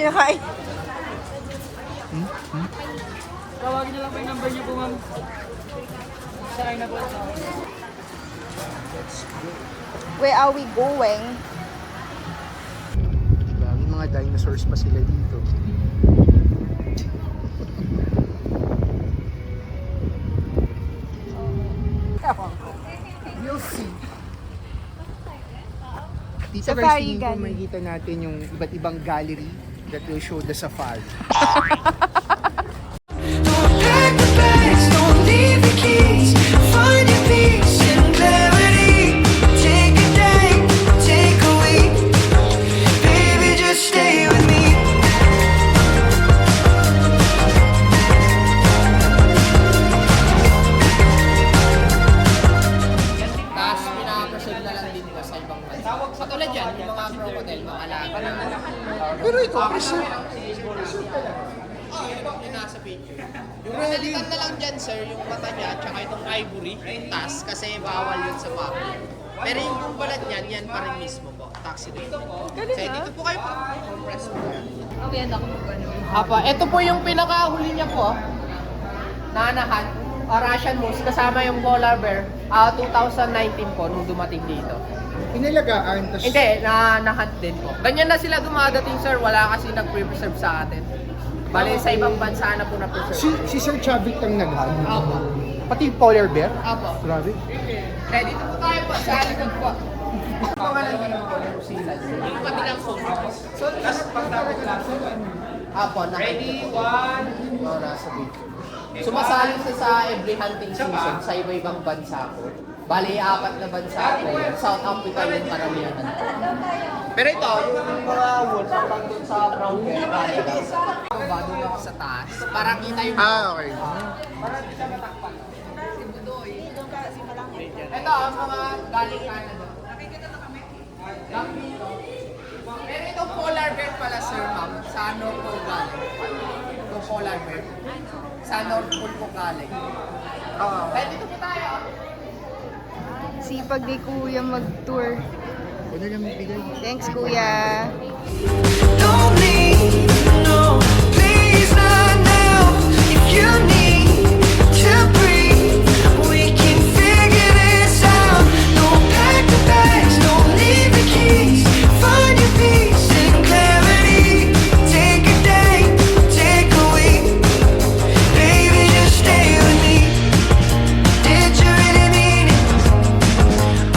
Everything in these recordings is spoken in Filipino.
Kinakain. Tawagin niyo lang po yung number niyo po, ma'am. Saan na po? Where are we going? Diba? May mga dinosaurs pa sila dito. You'll see. Dito Safari guys, tingin ko gallery. makikita natin yung iba't ibang gallery that will show the safari. Pack the bags, don't leave the keys. Find your peace and clarity. Take a day, take a week. Baby, just stay with me. Tapos pinaka-preserve na lang din sa ibang bansa. Katulad yan, yung mga crocodile, mga alaga. Pero ito, preserve. Yung nasa picture. Yung pinalitan na lang dyan, sir, yung mata niya, tsaka itong ivory, yung task, kasi bawal yun sa public. Pero yung balat niyan, yan pa rin mismo po, taxidermy. Kaya dito po kayo compress po. Apa, ito po yung pinakahuli niya po, nanahan, Russian moose, kasama yung polar bear, 2019 po, nung dumating dito. Inalagaan, tas Hindi, na-hunt din po. Ganyan na sila dumadating, sir, wala kasi nag-preserve sa atin. Bale, sa ibang bansa na po na-preserve. si Sir Chavit ang naghan. Apo. Pati yung polar bear. Apo. Grabe. Kaya dito po tayo po, sa likod po. Pangalan ko lang po, New Zealand. Yung kabilang phone. So, Apo, nakikita po. Oo, nasa picture. Sumasali siya sa every hunting season sa iba-ibang bansa po. Bali, 4 na bansa po. South Africa yung karamihan. Pero ito, yung mga wolf, pag doon sa brown bear, Bado ako sa taas. Para kita yung... Okay. Para di siya matakpan. Ito, ang mga galing Canada. Nakikita na kami. Pero itong polar bear pala, sir, ma'am, sa North Pole galing. Itong polar bear. Sa North Pole po galing. Kaya dito po tayo. Sipag ni Kuya mag-tour. Ano lang bigay? Thanks, Kuya. Don't leave, no, please not now. If you need to breathe, we can figure this out. Don't pack the bags, don't leave the keys. Find your peace and clarity. Take a day, take a week. Baby, just stay with me. Did you really mean it?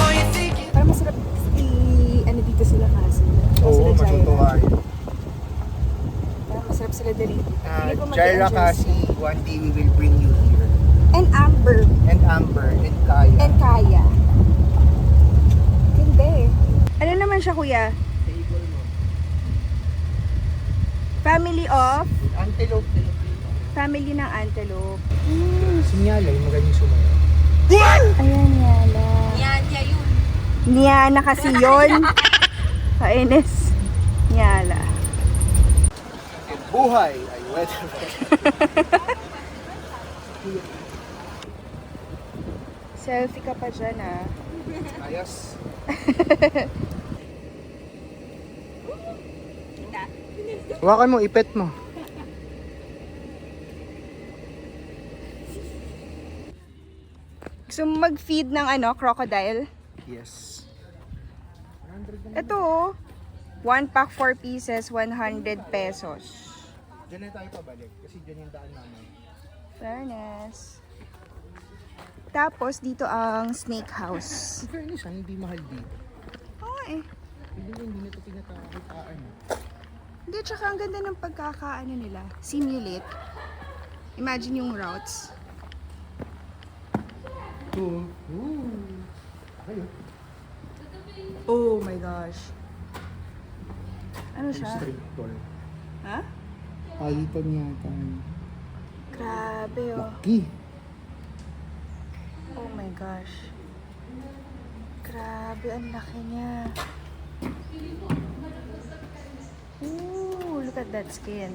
Or you thinking? Parang masarap ano dito sila kasi. Oo, matutuwa. Parang masarap sila dali. Jaira kasi, one day we will bring you here. And Amber. And Amber, and Kaya. And Kaya. Hindi. Ano naman siya, Kuya? Family of? Antelope. Family ng antelope. Sinyala, yung magaling sumayaw. Ayan, Yala. Nyanya yun. Nyana kasi yun. Kainis. Nyala. Buhay ay weather. Selfie ka pa dyan, ah. Ayos. Hawakan mo, ipet mo. Gusto mo mag-feed ng crocodile? Yes. Ito, oh. 1 pack 4 pieces, 100 pesos. Diyan na tayo pabalik kasi diyan yung daan namin. Fairness. Tapos, dito ang snake house. In fairness, hindi mahal dito. Oo, eh. Hindi na ito pinatakitaan. Hindi, tsaka ang ganda ng pagkakaano nila. Simulate. Imagine yung routes. Ayun. Oh my gosh. Ano siya? Restrictor. Ha? Python yata. Grabe, oh. Laki. Oh my gosh. Grabe, ang laki niya. Ooh, look at that skin.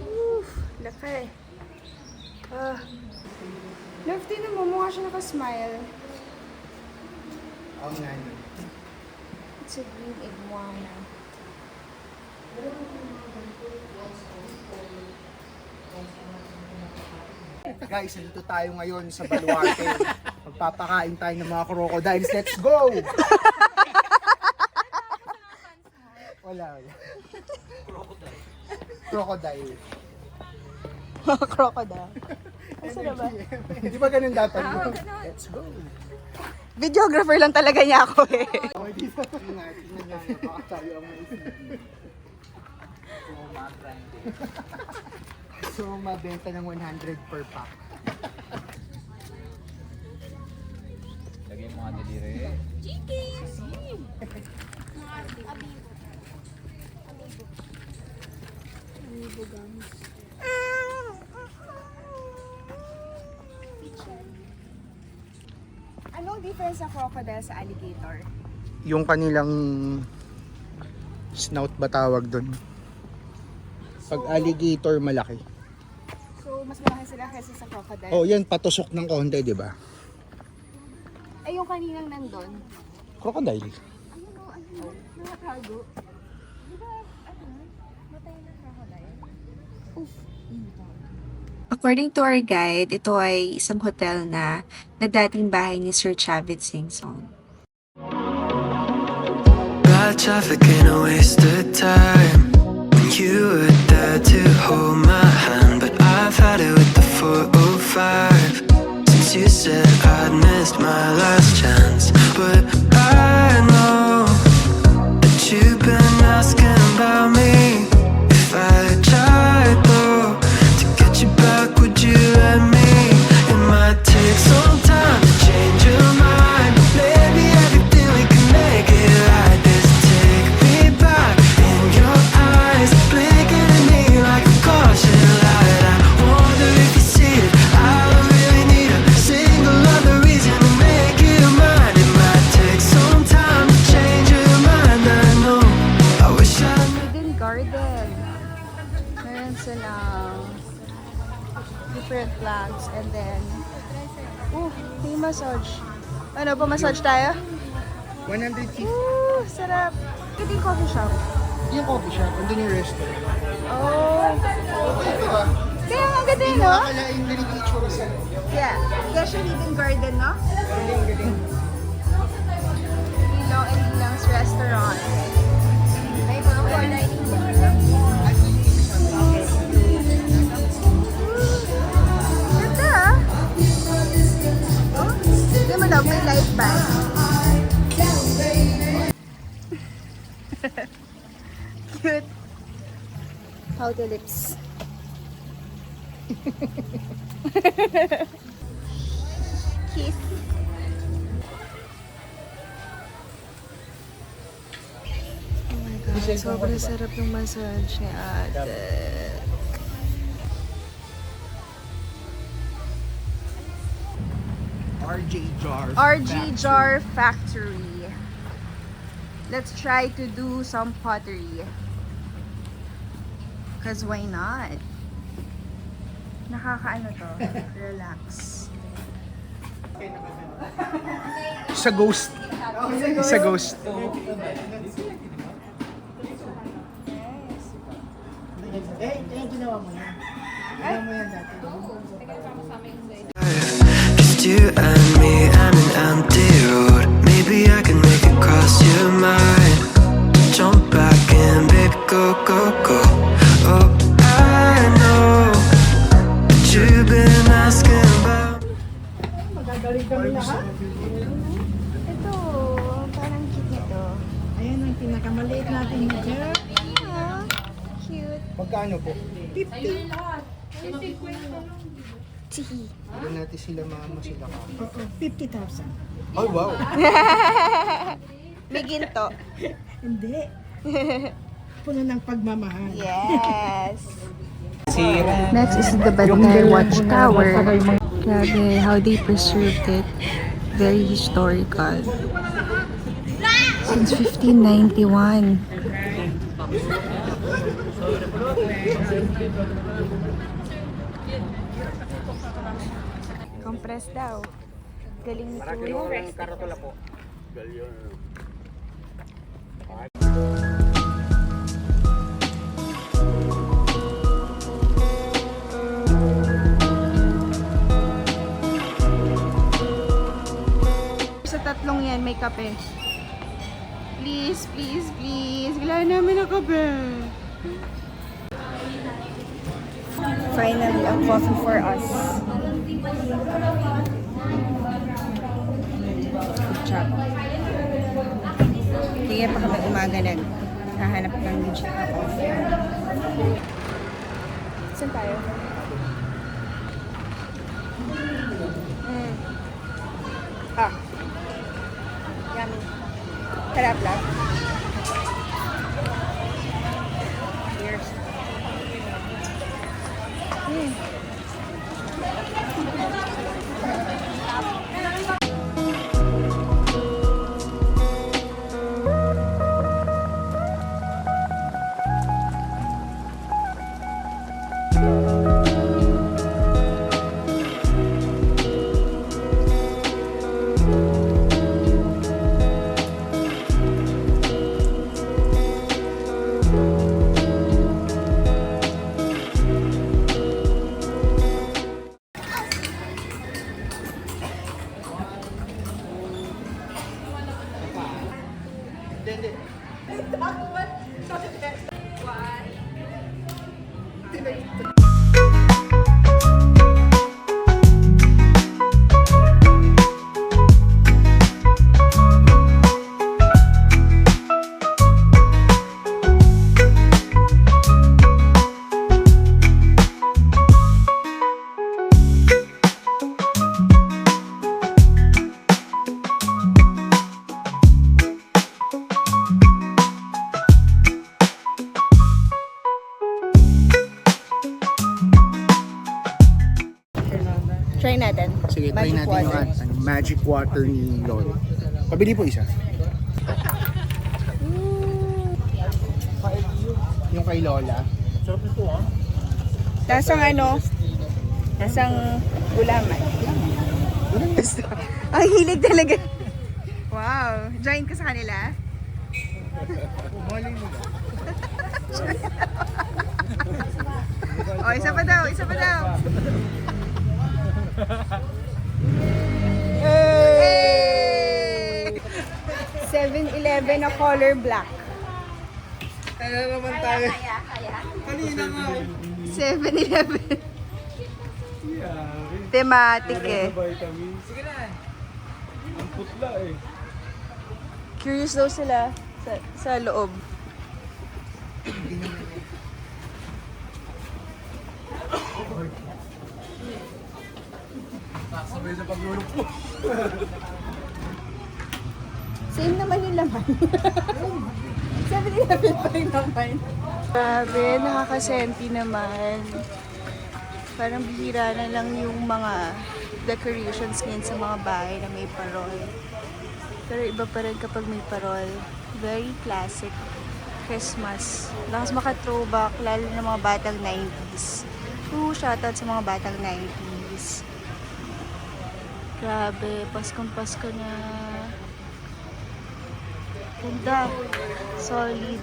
Oof, laki. Love, tinan mo, mukha siya nakasmile. Oo nga yun. It's a green iguana. Guys, nandito tayo ngayon sa Baluarte. Magpapakain tayo ng mga crocodiles. Let's go! Wala. Crocodile. Crocodile. Asa na ba? Di ba ganun dapat mo? Let's go! Videographer lang talaga niya ako eh. Okay, dito. Tingnan niya. Baka tayo ang maisip. So, mabenta ng 100 per pack. Lagay mo nga nilire. Anong difference sa crocodile sa alligator? Yung kanilang snout ba tawag doon? Pag alligator malaki. So, mas malaki sila kaysa sa crocodile? Oh, yan patusok ng konti, di ba? Ay, yung kaninang nandun. Crocodile. Nakakago. Di ba, matay na crocodile? Oof. According to our guide, ito ay isang hotel na dating bahay ni Sir Chavit Singson. Bad traffic ain't a waste of time. When you were there to hold my hand, but I've had it with the 405. Since you said I'd missed my last chance, but I know that you've been asking about me. If I tried though to get you back, would you let me? It might take some time to change your mind. Maybe everything we can make it right. This take me back in your eyes, blinking at me like a caution light. I wonder if you see it. I don't really need a single other reason to make you mine. It might take some time to change your mind. I know. I wish I knew. Hidden garden. Meron silang different plants and then may massage. Ano, pa-massage tayo? 150. Sarap. Ito yung coffee shop. Yung coffee shop, andun yung restaurant. Oh. Diba? Kaya ang ganda yun, no? Nakakalain na rin picture sa Yeah. Kaya siya hidden garden, no? galing. Ilong and Ilong's restaurant. May mga core dining ba? Ganda, ah. Oh, hindi mo daw, may light band. Cute. How the lips. Kiss. Oh my God, sobrang sarap ng massage ni ate. RJ Jar. RG Jar Factory. Let's try to do some pottery. Cause why not? Nakakaano to? Relax. Sa ghost. Sa ghost. Just you and me and an empty road. Maybe I can make it cross your mind. Jump back in, baby, go, go, go. Oh, I know that you've been asking about. Ito, parang cute nito. Ayan ang pinakamaliit natin na jar. Ah, cute. Magkano po? 50. Doon natin sila mama sila ka. Oo, 50,000. Oh, wow. May ginto. Hindi. Puno ng pagmamahal. Yes. Next is the Bantay Watchtower. Grabe, how they preserved it. Very historical. Since 1591. Compress daw. Galing ni Kuya. Karatula po. Sa tatlong yan, may kape. Please, please, please. Kailangan namin ng kape. Finally, a coffee for us. Good job. Kaya pa kami umaga hahanap ng legit na coffee. Saan tayo? Yummy. Sarap lang. Cheers. Try natin. Sige, try Magic natin water. yung magic water ni Lolo. Pabili po isa. Yung kay Lola. Sarap nito ah. Lasang ano? Lasang gulaman. Ang hilig talaga. Wow. Join ka sa kanila? Maling mo ba? Oh, isa pa daw, isa pa daw. Hey! 7-Eleven na color black. Ano naman tayo? Kanina nga. 7-Eleven. Thematic eh. Sige na. Ang putla eh. Curious daw sila sa loob. Sabay sa paglulok po. Same naman yung laman. 7-Eleven pa rin naman. Grabe, nakakasenti naman. Parang bihira na lang yung mga decorations ngayon sa mga bahay na may parol. Pero iba pa rin kapag may parol. Very classic Christmas. Lakas maka-throwback, lalo na mga batang 90s. Shoutout sa mga batang 90s. Grabe, Paskong-Pasko na. Ganda. Solid.